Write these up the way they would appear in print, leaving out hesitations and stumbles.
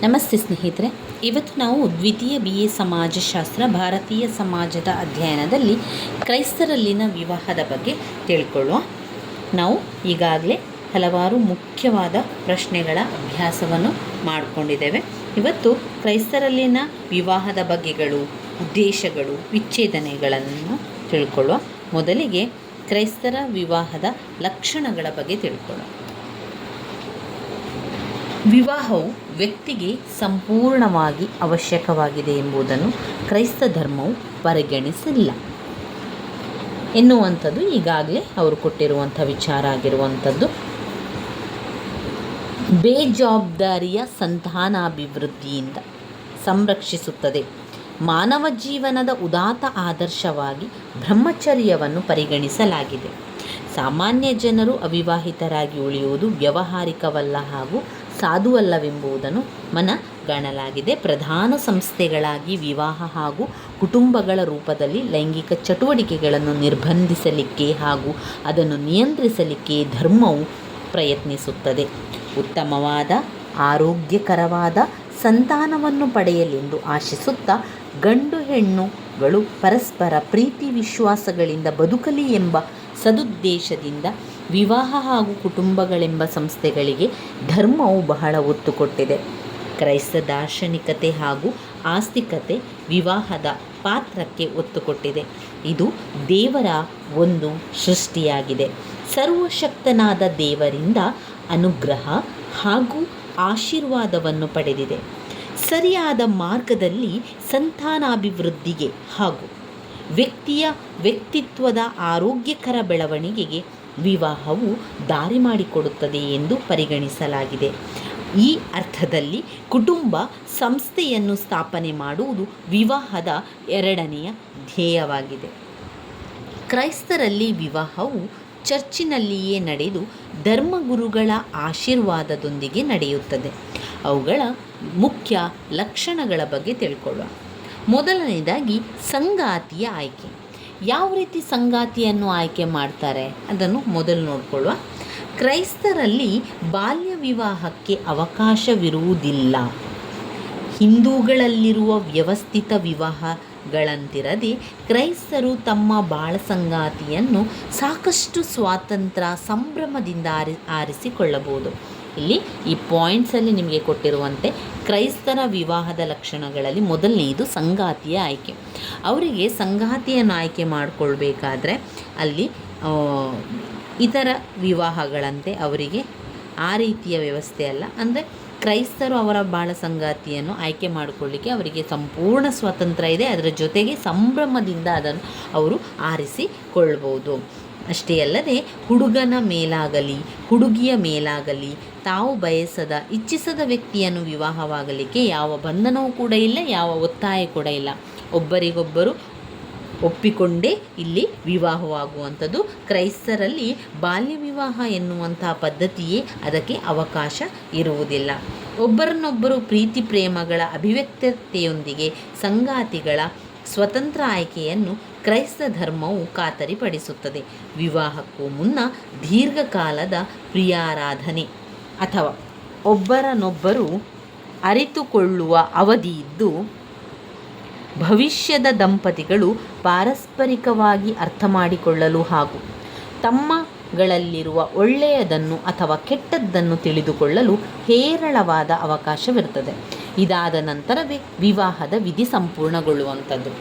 ನಮಸ್ತೆ ಸ್ನೇಹಿತರೆ, ಇವತ್ತು ನಾವು ದ್ವಿತೀಯ BA ಸಮಾಜಶಾಸ್ತ್ರ ಭಾರತೀಯ ಸಮಾಜದ ಅಧ್ಯಯನದಲ್ಲಿ ಕ್ರೈಸ್ತರಲ್ಲಿನ ವಿವಾಹದ ಬಗ್ಗೆ ತಿಳ್ಕೊಳ್ಳುವ. ನಾವು ಈಗಾಗಲೇ ಹಲವಾರು ಮುಖ್ಯವಾದ ಪ್ರಶ್ನೆಗಳ ಅಭ್ಯಾಸವನ್ನು ಮಾಡಿಕೊಂಡಿದ್ದೇವೆ. ಇವತ್ತು ಕ್ರೈಸ್ತರಲ್ಲಿನ ವಿವಾಹದ ಬಗೆಗಳು, ಉದ್ದೇಶಗಳು, ವಿಚ್ಛೇದನೆಗಳನ್ನು ತಿಳ್ಕೊಳ್ಳುವ. ಮೊದಲಿಗೆ ಕ್ರೈಸ್ತರ ವಿವಾಹದ ಲಕ್ಷಣಗಳ ಬಗ್ಗೆ ತಿಳ್ಕೊಳ್ಳುವ. ವಿವಾಹವು ವ್ಯಕ್ತಿಗೆ ಸಂಪೂರ್ಣವಾಗಿ ಅವಶ್ಯಕವಾಗಿದೆ ಎಂಬುದನ್ನು ಕ್ರೈಸ್ತ ಧರ್ಮವು ಪರಿಗಣಿಸಿಲ್ಲ ಎನ್ನುವಂಥದ್ದು ಈಗಾಗಲೇ ಅವರು ಕೊಟ್ಟಿರುವಂಥ ವಿಚಾರ ಆಗಿರುವಂಥದ್ದು. ಬೇಜವಾಬ್ದಾರಿಯ ಸಂತಾನಾಭಿವೃದ್ಧಿಯಿಂದ ಸಂರಕ್ಷಿಸುತ್ತದೆ. ಮಾನವ ಜೀವನದ ಉದಾತ್ತ ಆದರ್ಶವಾಗಿ ಬ್ರಹ್ಮಚರ್ಯವನ್ನು ಪರಿಗಣಿಸಲಾಗಿದೆ. ಸಾಮಾನ್ಯ ಜನರು ಅವಿವಾಹಿತರಾಗಿ ಉಳಿಯುವುದು ವ್ಯಾವಹಾರಿಕವಲ್ಲ ಹಾಗೂ ಸಾಧುವಲ್ಲವೆಂಬುದನ್ನು ಮನಗಾಣಲಾಗಿದೆ. ಪ್ರಧಾನ ಸಂಸ್ಥೆಗಳಾಗಿ ವಿವಾಹ ಹಾಗೂ ಕುಟುಂಬಗಳ ರೂಪದಲ್ಲಿ ಲೈಂಗಿಕ ಚಟುವಟಿಕೆಗಳನ್ನು ನಿರ್ಬಂಧಿಸಲಿಕ್ಕೆ ಹಾಗೂ ಅದನ್ನು ನಿಯಂತ್ರಿಸಲಿಕ್ಕೆ ಧರ್ಮವು ಪ್ರಯತ್ನಿಸುತ್ತದೆ. ಉತ್ತಮವಾದ ಆರೋಗ್ಯಕರವಾದ ಸಂತಾನವನ್ನು ಪಡೆಯಲೆಂದು ಆಶಿಸುತ್ತಾ ಗಂಡು ಹೆಣ್ಣುಗಳು ಪರಸ್ಪರ ಪ್ರೀತಿ ವಿಶ್ವಾಸಗಳಿಂದ ಬದುಕಲಿ ಎಂಬ ಸದುದ್ದೇಶದಿಂದ ವಿವಾಹ ಹಾಗೂ ಕುಟುಂಬಗಳೆಂಬ ಸಂಸ್ಥೆಗಳಿಗೆ ಧರ್ಮವು ಬಹಳ ಒತ್ತು ಕೊಟ್ಟಿದೆ. ಕ್ರೈಸ್ತ ದಾರ್ಶನಿಕತೆ ಹಾಗೂ ಆಸ್ತಿಕತೆ ವಿವಾಹದ ಪಾತ್ರಕ್ಕೆ ಒತ್ತು ಕೊಟ್ಟಿದೆ. ಇದು ದೇವರ ಒಂದು ಸೃಷ್ಟಿಯಾಗಿದೆ. ಸರ್ವಶಕ್ತನಾದ ದೇವರಿಂದ ಅನುಗ್ರಹ ಹಾಗೂ ಆಶೀರ್ವಾದವನ್ನು ಪಡೆದಿದೆ. ಸರಿಯಾದ ಮಾರ್ಗದಲ್ಲಿ ಸಂತಾನಾಭಿವೃದ್ಧಿಗೆ ಹಾಗೂ ವ್ಯಕ್ತಿಯ ವ್ಯಕ್ತಿತ್ವದ ಆರೋಗ್ಯಕರ ಬೆಳವಣಿಗೆಗೆ ವಿವಾಹವು ದಾರಿ ಮಾಡಿಕೊಡುತ್ತದೆ ಎಂದು ಪರಿಗಣಿಸಲಾಗಿದೆ. ಈ ಅರ್ಥದಲ್ಲಿ ಕುಟುಂಬ ಸಂಸ್ಥೆಯನ್ನು ಸ್ಥಾಪನೆ ಮಾಡುವುದು ವಿವಾಹದ ಎರಡನೆಯ ಧ್ಯೇಯವಾಗಿದೆ. ಕ್ರೈಸ್ತರಲ್ಲಿ ವಿವಾಹವು ಚರ್ಚಿನಲ್ಲಿಯೇ ನಡೆದು ಧರ್ಮಗುರುಗಳ ಆಶೀರ್ವಾದದೊಂದಿಗೆ ನಡೆಯುತ್ತದೆ. ಅವುಗಳ ಮುಖ್ಯ ಲಕ್ಷಣಗಳ ಬಗ್ಗೆ ತಿಳ್ಕೊಳ್ಳುವ. ಮೊದಲನೇದಾಗಿ ಸಂಗಾತಿಯ ಆಯ್ಕೆ. ಯಾವ ರೀತಿ ಸಂಗಾತಿಯನ್ನು ಆಯ್ಕೆ ಮಾಡ್ತಾರೆ ಅದನ್ನು ಮೊದಲು ನೋಡಿಕೊಳ್ಳುವ. ಕ್ರೈಸ್ತರಲ್ಲಿ ಬಾಲ್ಯ ವಿವಾಹಕ್ಕೆ ಅವಕಾಶವಿರುವುದಿಲ್ಲ. ಹಿಂದೂಗಳಲ್ಲಿರುವ ವ್ಯವಸ್ಥಿತ ವಿವಾಹಗಳಂತಿರದೆ ಕ್ರೈಸ್ತರು ತಮ್ಮ ಬಾಳ ಸಂಗಾತಿಯನ್ನು ಸಾಕಷ್ಟು ಸ್ವಾತಂತ್ರ್ಯ ಸಂಭ್ರಮದಿಂದ ಆರಿಸಿಕೊಳ್ಳಬಹುದು. ಇಲ್ಲಿ ಈ ಪಾಯಿಂಟ್ಸಲ್ಲಿ ನಿಮಗೆ ಕೊಟ್ಟಿರುವಂತೆ ಕ್ರೈಸ್ತರ ವಿವಾಹದ ಲಕ್ಷಣಗಳಲ್ಲಿ ಮೊದಲನೆಯದು ಸಂಗಾತಿಯ ಆಯ್ಕೆ. ಅವರಿಗೆ ಸಂಗಾತಿಯನ್ನು ಆಯ್ಕೆ ಮಾಡಿಕೊಳ್ಬೇಕಾದ್ರೆ ಅಲ್ಲಿ ಇತರ ವಿವಾಹಗಳಂತೆ ಅವರಿಗೆ ಆ ರೀತಿಯ ವ್ಯವಸ್ಥೆ ಅಲ್ಲ. ಅಂದರೆ ಕ್ರೈಸ್ತರು ಅವರ ಬಾಳ ಸಂಗಾತಿಯನ್ನು ಆಯ್ಕೆ ಮಾಡಿಕೊಳ್ಳಿಕ್ಕೆ ಅವರಿಗೆ ಸಂಪೂರ್ಣ ಸ್ವಾತಂತ್ರ್ಯ ಇದೆ. ಅದರ ಜೊತೆಗೆ ಸಂಭ್ರಮದಿಂದ ಅದನ್ನು ಅವರು ಆರಿಸಿಕೊಳ್ಬೋದು. ಅಷ್ಟೇ ಅಲ್ಲದೆ ಹುಡುಗನ ಮೇಲಾಗಲಿ ಹುಡುಗಿಯ ಮೇಲಾಗಲಿ ತಾವು ಇಚ್ಛಿಸದ ವ್ಯಕ್ತಿಯನ್ನು ವಿವಾಹವಾಗಲಿಕ್ಕೆ ಯಾವ ಬಂಧನವೂ ಕೂಡ ಇಲ್ಲ, ಯಾವ ಒತ್ತಾಯ ಕೂಡ ಇಲ್ಲ. ಒಬ್ಬರಿಗೊಬ್ಬರು ಒಪ್ಪಿಕೊಂಡೇ ಇಲ್ಲಿ ವಿವಾಹವಾಗುವಂಥದ್ದು. ಕ್ರೈಸ್ತರಲ್ಲಿ ಬಾಲ್ಯ ವಿವಾಹ ಎನ್ನುವಂಥ ಪದ್ಧತಿಯೇ ಅದಕ್ಕೆ ಅವಕಾಶ ಇರುವುದಿಲ್ಲ. ಒಬ್ಬರನ್ನೊಬ್ಬರು ಪ್ರೀತಿ ಪ್ರೇಮಗಳ ಅಭಿವ್ಯಕ್ತತೆಯೊಂದಿಗೆ ಸಂಗಾತಿಗಳ ಸ್ವತಂತ್ರ ಆಯ್ಕೆಯನ್ನು ಕ್ರೈಸ್ತ ಧರ್ಮವು ಖಾತರಿಪಡಿಸುತ್ತದೆ. ವಿವಾಹಕ್ಕೂ ಮುನ್ನ ದೀರ್ಘಕಾಲದ ಪ್ರಿಯಾರಾಧನೆ ಅಥವಾ ಒಬ್ಬರನ್ನೊಬ್ಬರು ಅರಿತುಕೊಳ್ಳುವ ಅವಧಿ ಇದ್ದು ಭವಿಷ್ಯದ ದಂಪತಿಗಳು ಪಾರಸ್ಪರಿಕವಾಗಿ ಅರ್ಥ ಮಾಡಿಕೊಳ್ಳಲು ಹಾಗೂ ತಮ್ಮಗಳಲ್ಲಿರುವ ಒಳ್ಳೆಯದನ್ನು ಅಥವಾ ಕೆಟ್ಟದ್ದನ್ನು ತಿಳಿದುಕೊಳ್ಳಲು ಹೇರಳವಾದ ಅವಕಾಶವಿರುತ್ತದೆ. ಇದಾದ ನಂತರವೇ ವಿವಾಹದ ವಿಧಿ ಸಂಪೂರ್ಣಗೊಳ್ಳುವಂಥದ್ದು.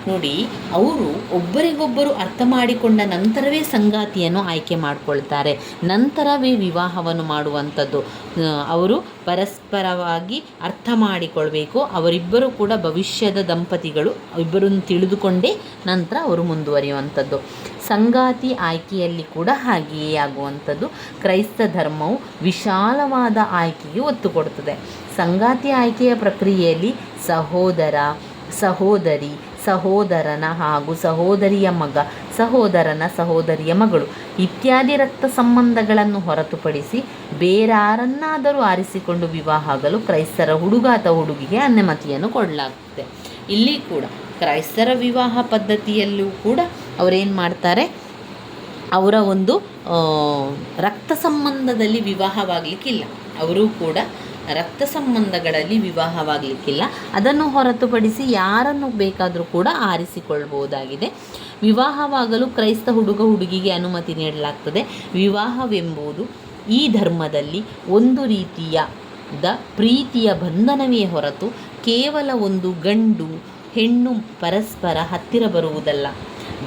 ನೋಡಿ, ಅವರು ಒಬ್ಬರಿಗೊಬ್ಬರು ಅರ್ಥ ಮಾಡಿಕೊಂಡ ನಂತರವೇ ಸಂಗಾತಿಯನ್ನು ಆಯ್ಕೆ ಮಾಡಿಕೊಳ್ತಾರೆ, ನಂತರವೇ ವಿವಾಹವನ್ನು ಮಾಡುವಂಥದ್ದು. ಅವರು ಪರಸ್ಪರವಾಗಿ ಅರ್ಥ ಮಾಡಿಕೊಳ್ಬೇಕು. ಅವರಿಬ್ಬರು ಕೂಡ ಭವಿಷ್ಯದ ದಂಪತಿಗಳು ಇಬ್ಬರನ್ನು ತಿಳಿದುಕೊಂಡೇ ನಂತರ ಅವರು ಮುಂದುವರಿಯುವಂಥದ್ದು. ಸಂಗಾತಿ ಆಯ್ಕೆಯಲ್ಲಿ ಕೂಡ ಹಾಗೆಯೇ ಆಗುವಂಥದ್ದು. ಕ್ರೈಸ್ತ ಧರ್ಮವು ವಿಶಾಲವಾದ ಆಯ್ಕೆಗೆ ಒತ್ತು ಕೊಡುತ್ತದೆ. ಸಂಗಾತಿ ಆಯ್ಕೆಯ ಪ್ರಕ್ರಿಯೆಯಲ್ಲಿ ಸಹೋದರ, ಸಹೋದರಿ, ಸಹೋದರನ ಹಾಗೂ ಸಹೋದರಿಯ ಮಗ, ಸಹೋದರನ ಸಹೋದರಿಯ ಮಗಳು ಇತ್ಯಾದಿ ರಕ್ತ ಸಂಬಂಧಗಳನ್ನು ಹೊರತುಪಡಿಸಿ ಬೇರಾರನ್ನಾದರೂ ಆರಿಸಿಕೊಂಡು ವಿವಾಹ ಆಗಲು ಕ್ರೈಸ್ತರ ಹುಡುಗ ಅಥವಾ ಹುಡುಗಿಗೆ ಅನುಮತಿಯನ್ನು ಕೊಡಲಾಗುತ್ತದೆ. ಇಲ್ಲಿ ಕೂಡ ಕ್ರೈಸ್ತರ ವಿವಾಹ ಪದ್ಧತಿಯಲ್ಲೂ ಕೂಡ ಅವರೇನು ಮಾಡ್ತಾರೆ, ಅವರ ಒಂದು ರಕ್ತ ಸಂಬಂಧದಲ್ಲಿ ವಿವಾಹವಾಗಲಿಕ್ಕಿಲ್ಲ. ಅವರು ಕೂಡ ರಕ್ತ ಸಂಬಂಧಗಳಲ್ಲಿ ವಿವಾಹವಾಗಲಿಕ್ಕಿಲ್ಲ. ಅದನ್ನು ಹೊರತುಪಡಿಸಿ ಯಾರನ್ನು ಬೇಕಾದರೂ ಕೂಡ ಆರಿಸಿಕೊಳ್ಬಹುದಾಗಿದೆ. ವಿವಾಹವಾಗಲು ಕ್ರೈಸ್ತ ಹುಡುಗ ಹುಡುಗಿಗೆ ಅನುಮತಿ ನೀಡಲಾಗ್ತದೆ. ವಿವಾಹವೆಂಬುದು ಈ ಧರ್ಮದಲ್ಲಿ ಒಂದು ರೀತಿಯಾದ ಪ್ರೀತಿಯ ಬಂಧನವೇ ಹೊರತು ಕೇವಲ ಒಂದು ಗಂಡು ಹೆಣ್ಣು ಪರಸ್ಪರ ಹತ್ತಿರ ಬರುವುದಲ್ಲ.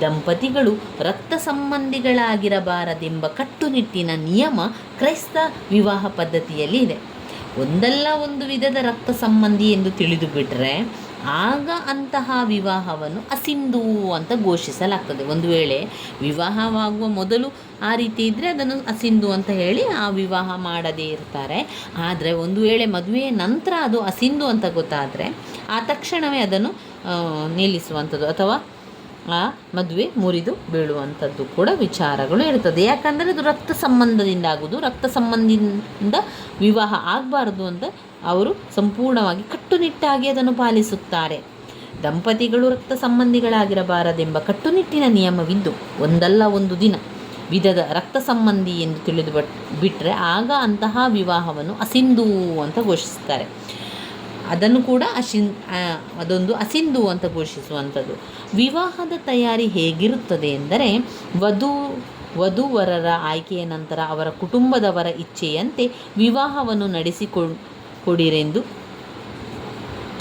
ದಂಪತಿಗಳು ರಕ್ತ ಸಂಬಂಧಿಗಳಾಗಿರಬಾರದೆಂಬ ಕಟ್ಟುನಿಟ್ಟಿನ ನಿಯಮ ಕ್ರೈಸ್ತ ವಿವಾಹ ಪದ್ಧತಿಯಲ್ಲಿ ಇದೆ. ಒಂದಲ್ಲ ಒಂದು ವಿಧದ ರಕ್ತ ಸಂಬಂಧಿ ಎಂದು ತಿಳಿದು ಬಿಟ್ಟರೆ ಆಗ ಅಂತಹ ವಿವಾಹವನ್ನು ಅಸಿಂಧು ಅಂತ ಘೋಷಿಸಲಾಗ್ತದೆ. ಒಂದು ವೇಳೆ ವಿವಾಹವಾಗುವ ಮೊದಲು ಆ ರೀತಿ ಇದ್ದರೆ ಅದನ್ನು ಅಸಿಂಧು ಅಂತ ಹೇಳಿ ಆ ವಿವಾಹ ಮಾಡದೇ ಇರ್ತಾರೆ. ಆದರೆ ಒಂದು ವೇಳೆ ಮದುವೆಯ ನಂತರ ಅದು ಅಸಿಂಧು ಅಂತ ಗೊತ್ತಾದರೆ ಆ ತಕ್ಷಣವೇ ಅದನ್ನು ನಿಲ್ಲಿಸುವಂಥದ್ದು ಅಥವಾ ಆ ಮದುವೆ ಮುರಿದು ಬೀಳುವಂಥದ್ದು ಕೂಡ ವಿಚಾರಗಳು ಇರ್ತದೆ. ಯಾಕಂದರೆ ಅದು ರಕ್ತ ಸಂಬಂಧದಿಂದ ಆಗೋದು, ರಕ್ತ ಸಂಬಂಧದಿಂದ ವಿವಾಹ ಆಗಬಾರ್ದು ಅಂತ ಅವರು ಸಂಪೂರ್ಣವಾಗಿ ಕಟ್ಟುನಿಟ್ಟಾಗಿ ಅದನ್ನು ಪಾಲಿಸುತ್ತಾರೆ. ದಂಪತಿಗಳು ರಕ್ತ ಸಂಬಂಧಿಗಳಾಗಿರಬಾರದೆಂಬ ಕಟ್ಟುನಿಟ್ಟಿನ ನಿಯಮವಿದ್ದು ಒಂದಲ್ಲ ಒಂದು ವಿಧದ ರಕ್ತ ಸಂಬಂಧಿ ಎಂದು ತಿಳಿದು ಬಿಟ್ಟರೆ ಆಗ ಅಂತಹ ವಿವಾಹವನ್ನು ಅಸಿಂಧು ಅಂತ ಘೋಷಿಸ್ತಾರೆ. ಅದನ್ನು ಕೂಡ ಅದೊಂದು ಅಸಿಂಧು ಅಂತ ಘೋಷಿಸುವಂಥದ್ದು. ವಿವಾಹದ ತಯಾರಿ ಹೇಗಿರುತ್ತದೆ ಎಂದರೆ ವಧುವರರ ಆಯ್ಕೆಯ ನಂತರ ಅವರ ಕುಟುಂಬದವರ ಇಚ್ಛೆಯಂತೆ ವಿವಾಹವನ್ನು ನಡೆಸಿಕೊಡಿರೆಂದು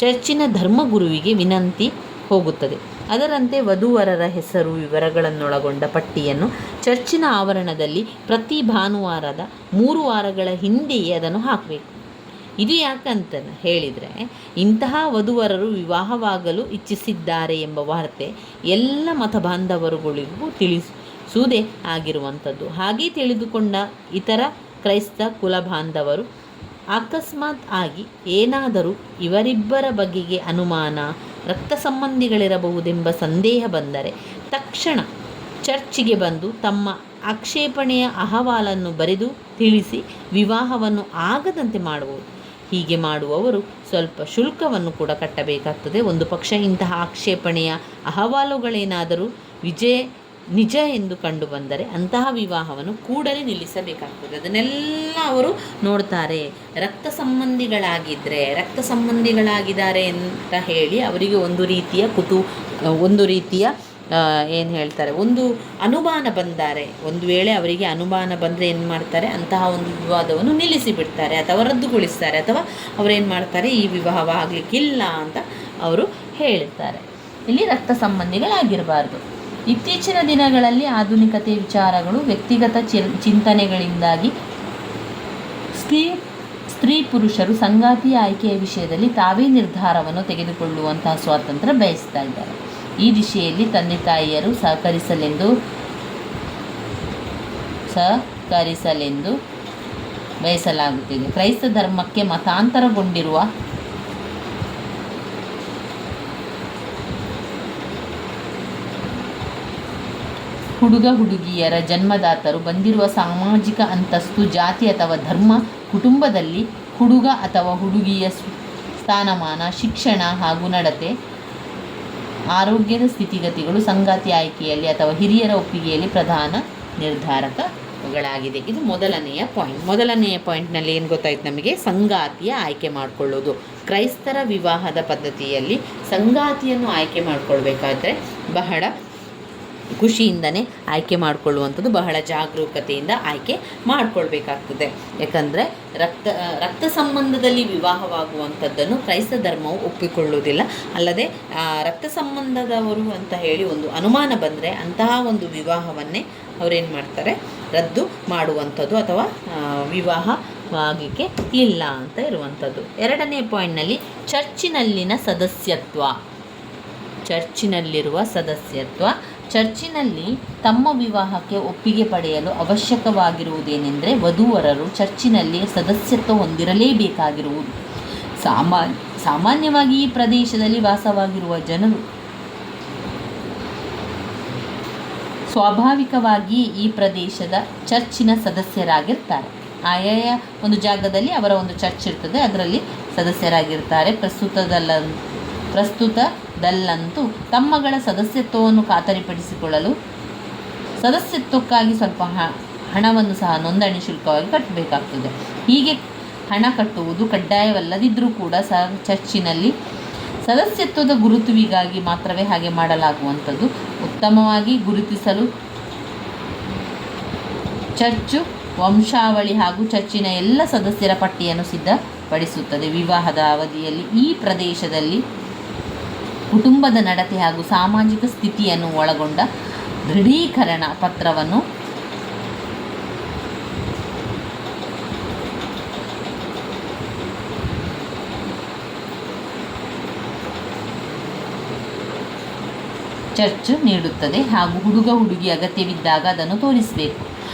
ಚರ್ಚಿನ ಧರ್ಮಗುರುವಿಗೆ ವಿನಂತಿ ಹೋಗುತ್ತದೆ. ಅದರಂತೆ ವಧುವರರ ಹೆಸರು ವಿವರಗಳನ್ನೊಳಗೊಂಡ ಪಟ್ಟಿಯನ್ನು ಚರ್ಚಿನ ಆವರಣದಲ್ಲಿ ಪ್ರತಿ ಭಾನುವಾರದ 3 ವಾರಗಳ ಹಿಂದೆಯೇ ಅದನ್ನು ಹಾಕಬೇಕು. ಇದು ಯಾಕಂತ ಹೇಳಿದರೆ ಇಂತಹ ವಧುವರರು ವಿವಾಹವಾಗಲು ಇಚ್ಛಿಸಿದ್ದಾರೆ ಎಂಬ ವಾರ್ತೆ ಎಲ್ಲ ಮತ ಬಾಂಧವರುಗಳಿಗೂ ತಿಳಿಸುವುದೇ ಆಗಿರುವಂಥದ್ದು. ಹಾಗೆ ತಿಳಿದುಕೊಂಡ ಇತರ ಕ್ರೈಸ್ತ ಕುಲ ಬಾಂಧವರು ಅಕಸ್ಮಾತ್ ಆಗಿ ಏನಾದರೂ ಇವರಿಬ್ಬರ ಬಗೆಗೆ ಅನುಮಾನ, ರಕ್ತ ಸಂಬಂಧಿಗಳಿರಬಹುದೆಂಬ ಸಂದೇಹ ಬಂದರೆ ತಕ್ಷಣ ಚರ್ಚಿಗೆ ಬಂದು ತಮ್ಮ ಆಕ್ಷೇಪಣೆಯ ಅಹವಾಲನ್ನು ಬರೆದು ತಿಳಿಸಿ ವಿವಾಹವನ್ನು ಆಗದಂತೆ ಮಾಡುವುದು. ಹೀಗೆ ಮಾಡುವವರು ಸ್ವಲ್ಪ ಶುಲ್ಕವನ್ನು ಕೂಡ ಕಟ್ಟಬೇಕಾಗ್ತದೆ. ಒಂದು ಪಕ್ಷ ಇಂತಹ ಆಕ್ಷೇಪಣೆಯ ಅಹವಾಲುಗಳೇನಾದರೂ ನಿಜ ಎಂದು ಕಂಡು ಬಂದರೆ ಅಂತಹ ವಿವಾಹವನ್ನು ಕೂಡಲೇ ನಿಲ್ಲಿಸಬೇಕಾಗ್ತದೆ. ಅದನ್ನೆಲ್ಲ ಅವರು ನೋಡ್ತಾರೆ. ರಕ್ತ ಸಂಬಂಧಿಗಳಾಗಿದ್ದಾರೆ ಅಂತ ಹೇಳಿ ಅವರಿಗೆ ಒಂದು ರೀತಿಯ ಏನು ಹೇಳ್ತಾರೆ, ಒಂದು ಅನುಮಾನ ಬಂದರೆ, ಒಂದು ವೇಳೆ ಅವರಿಗೆ ಅನುಮಾನ ಬಂದರೆ ಏನು ಮಾಡ್ತಾರೆ, ಅಂತಹ ಒಂದು ವಿವಾದವನ್ನು ನಿಲ್ಲಿಸಿಬಿಡ್ತಾರೆ ಅಥವಾ ರದ್ದುಗೊಳಿಸ್ತಾರೆ, ಅಥವಾ ಅವರೇನು ಮಾಡ್ತಾರೆ, ಈ ವಿವಾಹವಾಗಲಿಕ್ಕಿಲ್ಲ ಅಂತ ಅವರು ಹೇಳ್ತಾರೆ. ಇಲ್ಲಿ ರಕ್ತ ಸಂಬಂಧಿಗಳಾಗಿರಬಾರ್ದು. ಇತ್ತೀಚಿನ ದಿನಗಳಲ್ಲಿ ಆಧುನಿಕತೆ ವಿಚಾರಗಳು ವ್ಯಕ್ತಿಗತ ಚಿಂತನೆಗಳಿಂದಾಗಿ ಸ್ತ್ರೀ ಪುರುಷರು ಸಂಗಾತಿಯ ಆಯ್ಕೆಯ ವಿಷಯದಲ್ಲಿ ತಾವೇ ನಿರ್ಧಾರವನ್ನು ತೆಗೆದುಕೊಳ್ಳುವಂತಹ ಸ್ವಾತಂತ್ರ್ಯ ಬಯಸ್ತಾ ಇದ್ದಾರೆ. ಈ ದಿಶೆಯಲ್ಲಿ ತಂದೆ ತಾಯಿಯರು ಸಹಕರಿಸಲೆಂದು ಬಯಸಲಾಗುತ್ತಿದೆ. ಕ್ರೈಸ್ತ ಧರ್ಮಕ್ಕೆ ಮತಾಂತರಗೊಂಡಿರುವ ಹುಡುಗ ಹುಡುಗಿಯರ ಜನ್ಮದಾತರು ಬಂದಿರುವ ಸಾಮಾಜಿಕ ಅಂತಸ್ತು, ಜಾತಿ ಅಥವಾ ಧರ್ಮ, ಕುಟುಂಬದಲ್ಲಿ ಹುಡುಗ ಅಥವಾ ಹುಡುಗಿಯ ಸ್ಥಾನಮಾನ, ಶಿಕ್ಷಣ ಹಾಗೂ ನಡತೆ, ಆರೋಗ್ಯದ ಸ್ಥಿತಿಗತಿಗಳು ಸಂಗಾತಿ ಆಯ್ಕೆಯಲ್ಲಿ ಅಥವಾ ಹಿರಿಯರ ಒಪ್ಪಿಗೆಯಲ್ಲಿ ಪ್ರಧಾನ ನಿರ್ಧಾರಕಗಳಾಗಿದೆ. ಇದು ಮೊದಲನೆಯ ಪಾಯಿಂಟ್ನಲ್ಲಿ ಏನು ಗೊತ್ತಾಯ್ತು ನಮಗೆ, ಸಂಗಾತಿಯ ಆಯ್ಕೆ ಮಾಡಿಕೊಳ್ಳೋದು. ಕ್ರೈಸ್ತರ ವಿವಾಹದ ಪದ್ಧತಿಯಲ್ಲಿ ಸಂಗಾತಿಯನ್ನು ಆಯ್ಕೆ ಮಾಡಿಕೊಳ್ಬೇಕಾದ್ರೆ ಬಹಳ ಖುಷಿಯಿಂದನೇ ಆಯ್ಕೆ ಮಾಡಿಕೊಳ್ಳುವಂಥದ್ದು, ಬಹಳ ಜಾಗರೂಕತೆಯಿಂದ ಆಯ್ಕೆ ಮಾಡಿಕೊಳ್ಬೇಕಾಗ್ತದೆ. ಯಾಕಂದರೆ ರಕ್ತ ಸಂಬಂಧದಲ್ಲಿ ವಿವಾಹವಾಗುವಂಥದ್ದನ್ನು ಕ್ರೈಸ್ತ ಧರ್ಮವು ಒಪ್ಪಿಕೊಳ್ಳುವುದಿಲ್ಲ. ಅಲ್ಲದೆ ರಕ್ತ ಸಂಬಂಧದವರು ಅಂತ ಹೇಳಿ ಒಂದು ಅನುಮಾನ ಬಂದರೆ ಅಂತಹ ಒಂದು ವಿವಾಹವನ್ನೇ ಅವರೇನು ಮಾಡ್ತಾರೆ, ರದ್ದು ಮಾಡುವಂಥದ್ದು ಅಥವಾ ವಿವಾಹವಾಗಲಿಕ್ಕೆ ಇಲ್ಲ ಅಂತ ಇರುವಂಥದ್ದು. ಎರಡನೇ ಪಾಯಿಂಟ್ನಲ್ಲಿ ಚರ್ಚಿನಲ್ಲಿರುವ ಸದಸ್ಯತ್ವ. ಚರ್ಚಿನಲ್ಲಿ ತಮ್ಮ ವಿವಾಹಕ್ಕೆ ಒಪ್ಪಿಗೆ ಪಡೆಯಲು ಅವಶ್ಯಕವಾಗಿರುವುದೇನೆಂದರೆ ವಧುವರರು ಚರ್ಚಿನಲ್ಲಿ ಸದಸ್ಯತ್ವ ಹೊಂದಿರಲೇಬೇಕಾಗಿರುವುದು. ಸಾಮಾನ್ಯವಾಗಿ ಈ ಪ್ರದೇಶದಲ್ಲಿ ವಾಸವಾಗಿರುವ ಜನರು ಸ್ವಾಭಾವಿಕವಾಗಿ ಈ ಪ್ರದೇಶದ ಚರ್ಚಿನ ಸದಸ್ಯರಾಗಿರ್ತಾರೆ. ಆಯಾಯ ಒಂದು ಜಾಗದಲ್ಲಿ ಅವರ ಒಂದು ಚರ್ಚ್ ಇರ್ತದೆ, ಅದರಲ್ಲಿ ಸದಸ್ಯರಾಗಿರ್ತಾರೆ. ಪ್ರಸ್ತುತದಲ್ಲಂತೂ ತಮ್ಮಗಳ ಸದಸ್ಯತ್ವವನ್ನು ಖಾತರಿಪಡಿಸಿಕೊಳ್ಳಲು ಸದಸ್ಯತ್ವಕ್ಕಾಗಿ ಸ್ವಲ್ಪ ಹಣವನ್ನು ಸಹ ನೋಂದಣಿ ಶುಲ್ಕವಾಗಿ ಕಟ್ಟಬೇಕಾಗ್ತದೆ. ಹೀಗೆ ಹಣ ಕಟ್ಟುವುದು ಕಡ್ಡಾಯವಲ್ಲದಿದ್ದರೂ ಕೂಡ ಚರ್ಚಿನಲ್ಲಿ ಸದಸ್ಯತ್ವದ ಗುರುತುವಿಗಾಗಿ ಮಾತ್ರವೇ ಹಾಗೆ ಮಾಡಲಾಗುವಂಥದ್ದು. ಉತ್ತಮವಾಗಿ ಗುರುತಿಸಲು ಚರ್ಚು ವಂಶಾವಳಿ ಹಾಗೂ ಚರ್ಚಿನ ಎಲ್ಲ ಸದಸ್ಯರ ಪಟ್ಟಿಯನ್ನು ಸಿದ್ಧಪಡಿಸುತ್ತದೆ. ವಿವಾಹದ ಅವಧಿಯಲ್ಲಿ ಈ ಪ್ರದೇಶದಲ್ಲಿ ಕುಟುಂಬದ ನಡತೆ ಹಾಗೂ ಸಾಮಾಜಿಕ ಸ್ಥಿತಿಯನ್ನು ಒಳಗೊಂಡ ದೃಢೀಕರಣ ಪತ್ರವನ್ನು ಚರ್ಚ್ ನೀಡುತ್ತದೆ ಹಾಗೂ ಹುಡುಗ ಹುಡುಗಿ ಅಗತ್ಯವಿದ್ದಾಗ ಅದನ್ನು ತೋರಿಸಬೇಕು.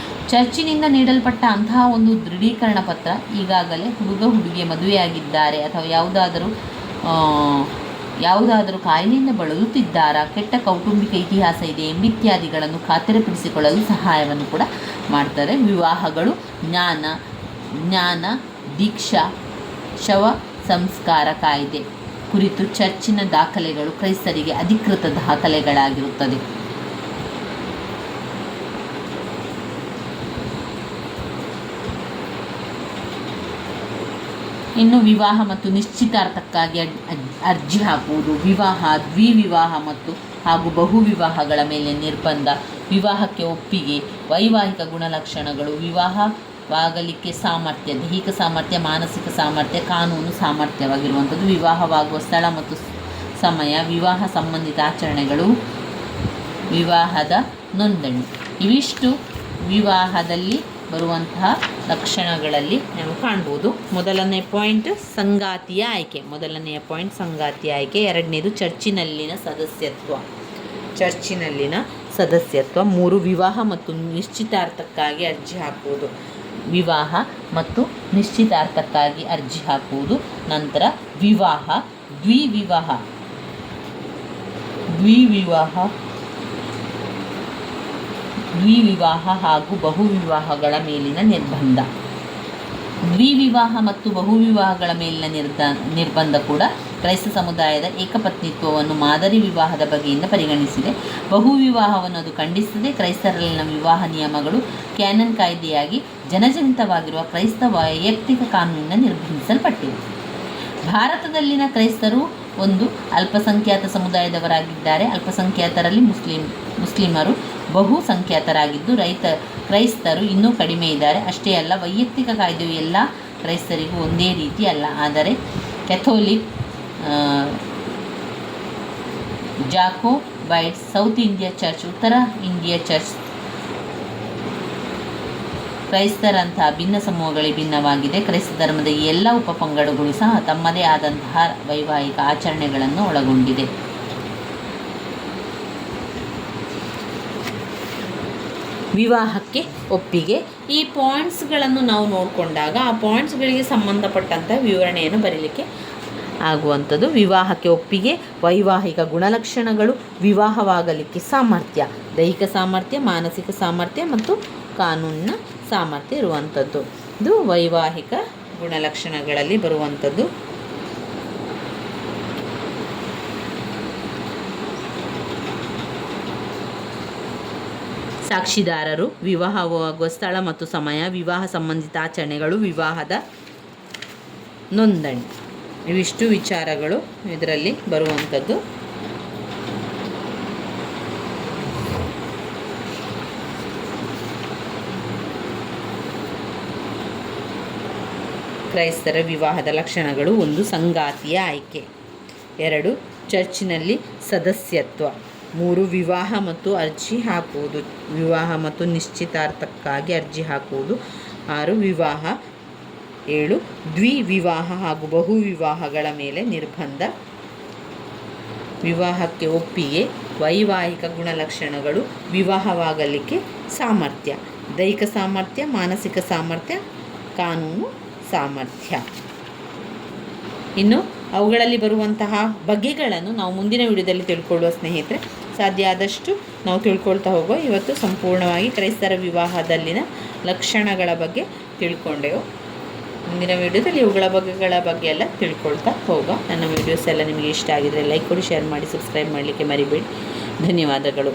ಚರ್ಚಿನಿಂದ ನೀಡಲ್ಪಟ್ಟ ಅಂತಹ ಒಂದು ದೃಢೀಕರಣ ಪತ್ರ ಈಗಾಗಲೇ ಹುಡುಗ ಹುಡುಗಿಯ ಮದುವೆಯಾಗಿದ್ದಾರೆ ಅಥವಾ ಯಾವುದಾದರೂ ಕಾಯಿಲೆಯಿಂದ ಬಳಲುತ್ತಿದ್ದಾರಾ, ಕೆಟ್ಟ ಕೌಟುಂಬಿಕ ಇತಿಹಾಸ ಇದೆ ಎಂಬಿತ್ಯಾದಿಗಳನ್ನು ಖಾತರಿಪಡಿಸಿಕೊಳ್ಳಲು ಸಹಾಯವನ್ನು ಕೂಡ ಮಾಡ್ತಾರೆ. ವಿವಾಹಗಳು ಜ್ಞಾನ ದೀಕ್ಷಾ ಶವ ಸಂಸ್ಕಾರ ಕಾಯ್ದೆ ಕುರಿತು ಚರ್ಚಿನ ದಾಖಲೆಗಳು ಕ್ರೈಸ್ತರಿಗೆ ಅಧಿಕೃತ ದಾಖಲೆಗಳಾಗಿರುತ್ತದೆ. ಇನ್ನು ವಿವಾಹ ಮತ್ತು ನಿಶ್ಚಿತಾರ್ಥಕ್ಕಾಗಿ ಅರ್ಜಿ ಹಾಕುವುದು, ವಿವಾಹ, ದ್ವಿವಿವಾಹ ಹಾಗೂ ಬಹುವಿವಾಹಗಳ ಮೇಲೆ ನಿರ್ಬಂಧ, ವಿವಾಹಕ್ಕೆ ಒಪ್ಪಿಗೆ, ವೈವಾಹಿಕ ಗುಣಲಕ್ಷಣಗಳು, ವಿವಾಹವಾಗಲಿಕ್ಕೆ ಸಾಮರ್ಥ್ಯ, ದೈಹಿಕ ಸಾಮರ್ಥ್ಯ, ಮಾನಸಿಕ ಸಾಮರ್ಥ್ಯ, ಕಾನೂನು ಸಾಮರ್ಥ್ಯವಾಗಿರುವಂಥದ್ದು, ವಿವಾಹವಾಗುವ ಸ್ಥಳ ಮತ್ತು ಸಮಯ, ವಿವಾಹ ಸಂಬಂಧಿತ ಆಚರಣೆಗಳು, ವಿವಾಹದ ನೋಂದಣಿ. ಇವಿಷ್ಟು ವಿವಾಹದಲ್ಲಿ ಬರುವಂತಹ ಲಕ್ಷಣಗಳಲ್ಲಿ ನಾವು ಕಾಣ್ಬೋದು. ಮೊದಲನೇ ಪಾಯಿಂಟ್ ಸಂಗಾತಿಯ ಆಯ್ಕೆ. ಎರಡನೇದು ಚರ್ಚಿನಲ್ಲಿನ ಸದಸ್ಯತ್ವ. 3 ವಿವಾಹ ಮತ್ತು ನಿಶ್ಚಿತಾರ್ಥಕ್ಕಾಗಿ ಅರ್ಜಿ ಹಾಕುವುದು. ವಿವಾಹ ಮತ್ತು ನಿಶ್ಚಿತಾರ್ಥಕ್ಕಾಗಿ ಅರ್ಜಿ ಹಾಕುವುದು. ನಂತರ ವಿವಾಹ, ದ್ವಿವಿವಾಹ ಹಾಗೂ ಬಹುವಿವಾಹಗಳ ಮೇಲಿನ ನಿರ್ಬಂಧ. ದ್ವಿವಿವಾಹ ಮತ್ತು ಬಹುವಿವಾಹಗಳ ಮೇಲಿನ ನಿರ್ಬಂಧ ಕೂಡ ಕ್ರೈಸ್ತ ಸಮುದಾಯದ ಏಕಪತ್ನಿತ್ವವನ್ನು ಮಾದರಿ ವಿವಾಹದ ಬಗೆಯಿಂದ ಪರಿಗಣಿಸಿದೆ. ಬಹುವಿವಾಹವನ್ನು ಅದು ಖಂಡಿಸಿದೆ. ಕ್ರೈಸ್ತರಲ್ಲಿನ ವಿವಾಹ ನಿಯಮಗಳು ಕ್ಯಾನನ್ ಕಾಯ್ದೆಯಾಗಿ ಜನಜನಿತವಾಗಿರುವ ಕ್ರೈಸ್ತ ವೈಯಕ್ತಿಕ ಕಾನೂನಿನಿಂದ ನಿರ್ಬಂಧಿಸಲ್ಪಟ್ಟಿವೆ. ಭಾರತದಲ್ಲಿನ ಕ್ರೈಸ್ತರು ಒಂದು ಅಲ್ಪಸಂಖ್ಯಾತ ಸಮುದಾಯದವರಾಗಿದ್ದಾರೆ. ಅಲ್ಪಸಂಖ್ಯಾತರಲ್ಲಿ ಮುಸ್ಲಿಮರು ಬಹುಸಂಖ್ಯಾತರಾಗಿದ್ದು ಕ್ರೈಸ್ತರು ಇನ್ನೂ ಕಡಿಮೆ ಇದ್ದಾರೆ. ಅಷ್ಟೇ ಅಲ್ಲ, ವೈಯಕ್ತಿಕ ಕಾಯ್ದೆಯು ಎಲ್ಲ ಕ್ರೈಸ್ತರಿಗೂ ಒಂದೇ ರೀತಿ ಅಲ್ಲ. ಆದರೆ ಕ್ಯಾಥೋಲಿಕ್, ಜಾಕೋಬೈಟ್ಸ್, ಸೌತ್ ಇಂಡಿಯಾ ಚರ್ಚ್, ಉತ್ತರ ಇಂಡಿಯಾ ಚರ್ಚ್ ಕ್ರೈಸ್ತರಂತಹ ಭಿನ್ನ ಸಮೂಹಗಳಿಗೆ ಭಿನ್ನವಾಗಿದೆ. ಕ್ರೈಸ್ತ ಧರ್ಮದ ಈ ಎಲ್ಲ ಉಪಪಂಗಡಗಳು ಸಹ ತಮ್ಮದೇ ಆದಂತಹ ವೈವಾಹಿಕ ಆಚರಣೆಗಳನ್ನು ಒಳಗೊಂಡಿದೆ. ವಿವಾಹಕ್ಕೆ ಒಪ್ಪಿಗೆ. ಈ ಪಾಯಿಂಟ್ಸ್ಗಳನ್ನು ನಾವು ನೋಡಿಕೊಂಡಾಗ ಆ ಪಾಯಿಂಟ್ಸ್ಗಳಿಗೆ ಸಂಬಂಧಪಟ್ಟಂಥ ವಿವರಣೆಯನ್ನು ಬರೀಲಿಕ್ಕೆ ಆಗುವಂಥದ್ದು. ವಿವಾಹಕ್ಕೆ ಒಪ್ಪಿಗೆ, ವೈವಾಹಿಕ ಗುಣಲಕ್ಷಣಗಳು, ವಿವಾಹವಾಗಲಿಕ್ಕೆ ಸಾಮರ್ಥ್ಯ, ದೈಹಿಕ ಸಾಮರ್ಥ್ಯ, ಮಾನಸಿಕ ಸಾಮರ್ಥ್ಯ ಮತ್ತು ಕಾನೂನಿನ ಸಾಮರ್ಥ್ಯ ಇರುವಂಥದ್ದು. ಇದು ವೈವಾಹಿಕ ಗುಣಲಕ್ಷಣಗಳಲ್ಲಿ ಬರುವಂಥದ್ದು. ಸಾಕ್ಷಿದಾರರು, ವಿವಾಹವಾಗುವ ಸ್ಥಳ ಮತ್ತು ಸಮಯ, ವಿವಾಹ ಸಂಬಂಧಿತ ಆಚರಣೆಗಳು, ವಿವಾಹದ ನೋಂದಣಿ. ಇವಿಷ್ಟು ವಿಚಾರಗಳು ಇದರಲ್ಲಿ ಬರುವಂಥದ್ದು. ಕ್ರೈಸ್ತರ ವಿವಾಹದ ಲಕ್ಷಣಗಳು: 1. ಸಂಗಾತಿಯ ಆಯ್ಕೆ. 2. ಚರ್ಚಿನಲ್ಲಿ ಸದಸ್ಯತ್ವ. 3. ವಿವಾಹ ಮತ್ತು ಅರ್ಜಿ ಹಾಕುವುದು, ವಿವಾಹ ಮತ್ತು ನಿಶ್ಚಿತಾರ್ಥಕ್ಕಾಗಿ ಅರ್ಜಿ ಹಾಕುವುದು. 6. ವಿವಾಹ. 7. ದ್ವಿವಿವಾಹ ಹಾಗೂ ಬಹುವಿವಾಹಗಳ ಮೇಲೆ ನಿರ್ಬಂಧ. ವಿವಾಹಕ್ಕೆ ಒಪ್ಪಿಗೆ, ವೈವಾಹಿಕ ಗುಣಲಕ್ಷಣಗಳು, ವಿವಾಹವಾಗಲಿಕ್ಕೆ ಸಾಮರ್ಥ್ಯ, ದೈಹಿಕ ಸಾಮರ್ಥ್ಯ, ಮಾನಸಿಕ ಸಾಮರ್ಥ್ಯ, ಕಾನೂನು ಸಾಮರ್ಥ್ಯ. ಇನ್ನು ಅವುಗಳಲ್ಲಿ ಬರುವಂತಹ ಬಗೆಗಳನ್ನು ನಾವು ಮುಂದಿನ ವಿಡಿಯೋದಲ್ಲಿ ತಿಳ್ಕೊಳ್ಳುವ ಸ್ನೇಹಿತರೆ. ಸಾಧ್ಯ ಆದಷ್ಟು ನಾವು ತಿಳ್ಕೊಳ್ತಾ ಹೋಗೋ. ಇವತ್ತು ಸಂಪೂರ್ಣವಾಗಿ ಕ್ರೈಸ್ತರ ವಿವಾಹದಲ್ಲಿನ ಲಕ್ಷಣಗಳ ಬಗ್ಗೆ ತಿಳ್ಕೊಂಡೆವು. ಮುಂದಿನ ವಿಡಿಯೋದಲ್ಲಿ ಇವುಗಳ ಬಗ್ಗೆ ಎಲ್ಲ ತಿಳ್ಕೊಳ್ತಾ ಹೋಗೋ. ನನ್ನ ವಿಡಿಯೋಸ್ ಎಲ್ಲ ನಿಮಗೆ ಇಷ್ಟ ಆಗಿದರೆ ಲೈಕ್ ಕೊಡಿ, ಶೇರ್ ಮಾಡಿ, ಸಬ್ಸ್ಕ್ರೈಬ್ ಮಾಡಲಿಕ್ಕೆ ಮರಿಬೇಡಿ. ಧನ್ಯವಾದಗಳು.